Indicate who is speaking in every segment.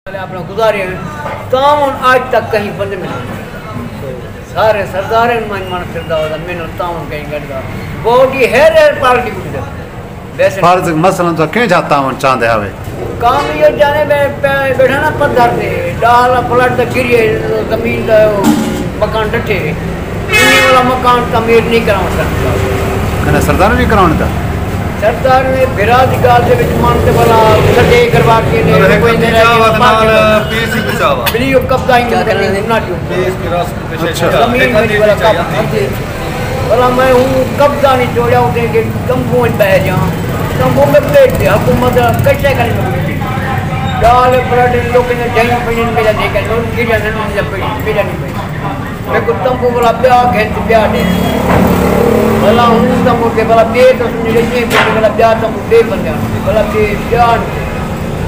Speaker 1: اپنا گزارے ہیں تاون آج تک کہیں بند میں سارے سردار من من کردا ہوتا میں تاون کہیں گڑدا بوڈی ہے پارٹی کو ویسے
Speaker 2: فرض مثلا تو کہیں جاتا ہوں چاندے ہوئے
Speaker 1: کام یہ جانے میں بیٹھا نا پتھر دے ڈال فلٹ دا گریے زمین دا مکان ڈٹھے انہی والا مکان تعمیر نہیں کراؤں سکتا
Speaker 2: کہنا سردار بھی کراؤں تھا
Speaker 1: سردار نے بھرا دی گال دے وچ مانتے والا چھڈے کروا کے نے کوئی نہیں رہا
Speaker 3: پیس ہی بچاوا
Speaker 1: بلی کو قبضہ ہی کرنے نہ دیو
Speaker 3: پیس کی راست پہ
Speaker 2: اچھا
Speaker 1: زمین میں والا قبضہ والا میں ہوں قبضہ نہیں چھوڑا ہوں کہ کمبوں میں بہ جاؤں کمبوں میں پلیٹ دے حکومت کیسے کرے ڈال پلاٹ لوگ نے جائیں پڑھن میرا دے کر لوگ کی جانے نہ میرا نہیں پڑھی میں کو تمبو والا بیا گھنٹ بیا دے بلا ہوں تمبو کے بلا بے تو سمجھ لے بلا بیا تمبو بے بندے بلا بے بیا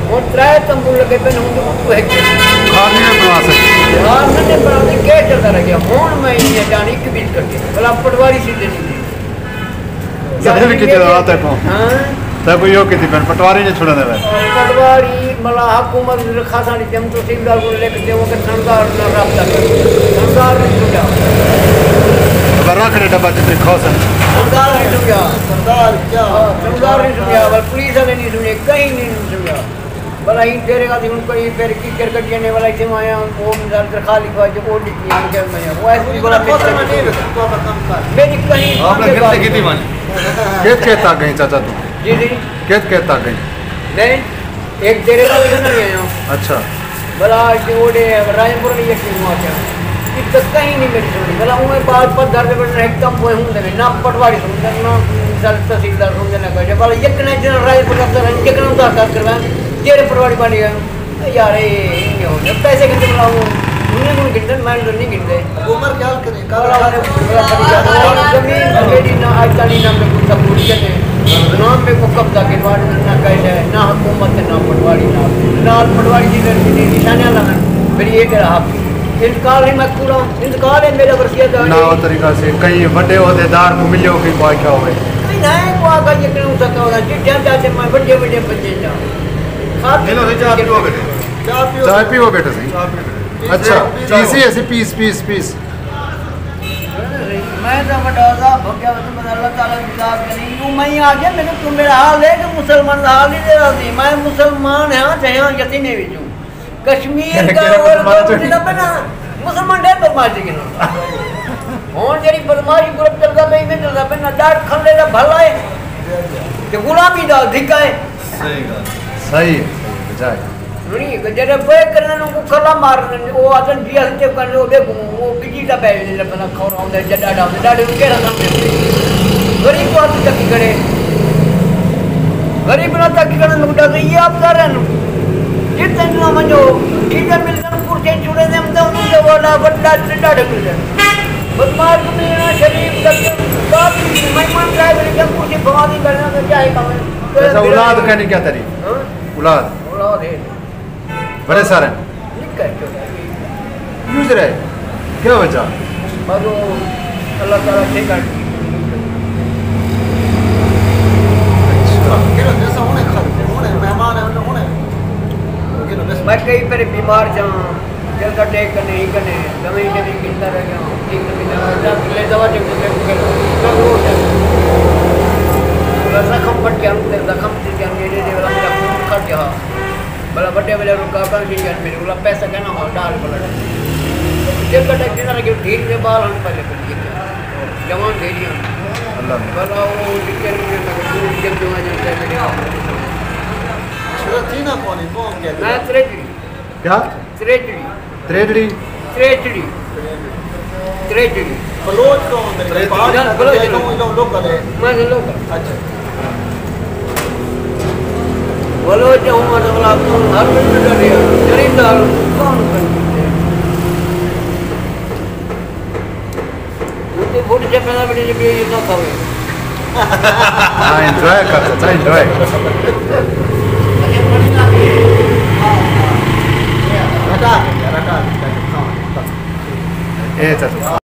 Speaker 1: وہ ترائے تمبو لگے پہ ہوں تو ہے
Speaker 2: خالی نہیں بنا سکتے
Speaker 1: ہاں نے بنا دے کیا چلتا رہ گیا ہون میں یہ جانی کی بیچ کر کے بلا پٹواری سیدھے نہیں
Speaker 2: زہر کی طرح آتا ہے
Speaker 1: ہاں
Speaker 2: تب یہ کہتی پہن پٹواری نہیں چھوڑنے دے
Speaker 1: پٹواری ملا حکومت خاصا نہیں جم تو سیدھا کو لے کے وہ کہ سردار نہ رابطہ کر سردار نے چھوڑا
Speaker 2: برا کھڑے ڈبا جتنے کھوسن
Speaker 1: سردار نے چھوڑا سردار نے چھوڑا بل پولیس والے نہیں سنے کہیں نہیں چھوڑا بلا ہی تیرے کا ان کو یہ پھر کی کرکٹ جانے والا ایسے آیا وہ مثال خالی کو جو وہ لکھی ان کے میں وہ ایسے بڑا پیسہ نہیں تو کم کر میں کہیں
Speaker 3: آپ نے کتنے کتنی مانی
Speaker 2: کہت کہتا گئی چاچا تو
Speaker 1: جی جی
Speaker 2: کہت کہتا گئی
Speaker 1: میں ایک تیرے کا بھی نہیں آیا
Speaker 2: اچھا
Speaker 1: بلا جو دے راج پور نہیں یقین ہوا کیا کہ کہیں نہیں میری سنی بلا وہ بات پر درد بڑھنا ایک کم ہوئے ہوں دے نہ پٹواری سمجھنا نہ مثال تحصیلدار سمجھنا کہ بلا یک نے جن راج پور کا یک نے کا کر کروائیں تیرے پٹواری بانی گئے یار یہ ہو گیا پیسے کتنے بلاؤں انہیں کون گنتے میں نہیں گنتے
Speaker 3: عمر خیال کریں
Speaker 1: زمین میری نہ آج تالی نہ میں کچھ سبوت کرتے نام پہ کو قبضہ کرواڑ نہ کہتے ہیں نہ حکومت نہ پٹواری نہ پٹواری کی نشانیاں لگن میری یہ کہہ رہا انتقال ہی میں پورا انتقال ہے میرا ورثیت ہے
Speaker 2: نہ وہ طریقہ سے کہیں بڑے عہدیدار کو ملے ہو کہ کوئی کیا ہوئے
Speaker 1: نہیں نہ کو آگا یہ کہوں سکتا ہوگا جب جاتے میں بڑے بڑے بچے جاؤں
Speaker 2: چائے پیو بیٹا صحیح اچھا ایسی ایسی پیس پیس پیس
Speaker 1: میں تو بڑا بھگیا تو اللہ تعالیٰ کی ذات کریں یوں میں آ گیا لیکن تم میرا حال ہے کہ مسلمان حال نہیں دے رہا تھی میں مسلمان ہاں چاہے یتیمے بھی ہوں کشمیر کا مسلمان ڈر بدماشی کی ہوں جی بدماشی گروپ چلتا پہ میں چلتا پہ نہ ڈاٹ کھلے کا بھلا ہے کہ غلامی دا دھکا ہے
Speaker 2: صحیح ہے بجائے
Speaker 1: نہیں کہ جڑے بے کرنے کو کھلا مارنے وہ آدن جی ہستے کرنے وہ دیکھوں وہ بجی دا پہ لبنا کھورا ہوں دے ڈاڈا ہوں ڈاڈے ان کے رہا سامنے غریب کو آتی تکی کرے غریب نہ تکی کرنے لگتا کہ یہ آپ کر رہے ہیں جتنے نہ منجو چیزیں ملنے پورچے چھوڑے دے ہم دے انہوں سے وڈا وڈا ڈاڈے مل جائے بدمار کو ملنا شریف تک کافی مہمان ڈرائیور جب پورچے بھوانی کرنا تو کیا ہے کام ہے
Speaker 2: ایسا اولاد کہنے کیا تری اولاد
Speaker 1: اولاد ہے
Speaker 2: بڑے سارے
Speaker 1: نکل کیوں
Speaker 2: یوز رہے کیا وجہ
Speaker 1: بھگو اللہ تعالیٰ ٹھیک ہے میں کئی پہلے بیمار جاؤں دل کا ٹیک کرنے ہی کرنے دوائی جب گرتا رہ گیا ٹھیک نہیں دوا جب زخم پٹ گیا زخم سے کیا میرے والا میرا خون کھٹ گیا بلا بڑے بڑے رکاوٹ نہیں جان میرے والا پیسہ کہنا ہو ڈال پلٹ دل کا ٹیک دینا رہ گیا ٹھیک سے بال ہم پہلے پہلے جوان دے دیا بلا وہ ٹکر میں جب جو ہے میرے میں تریجڑی
Speaker 2: کیا
Speaker 1: تریجڑی
Speaker 2: تریجڑی
Speaker 1: تریجڑی تریجڑی
Speaker 3: بلوچ کون
Speaker 1: میں نے لوگ بلوچ ہوں مطلب ہر ملک کر رہا جریندار کون کرتے مجھے فوٹ سے پیدا بیٹے جب یہ نہ کھاوے
Speaker 2: ہاں انجوائے کرتا تھا انجوائے اے چاچو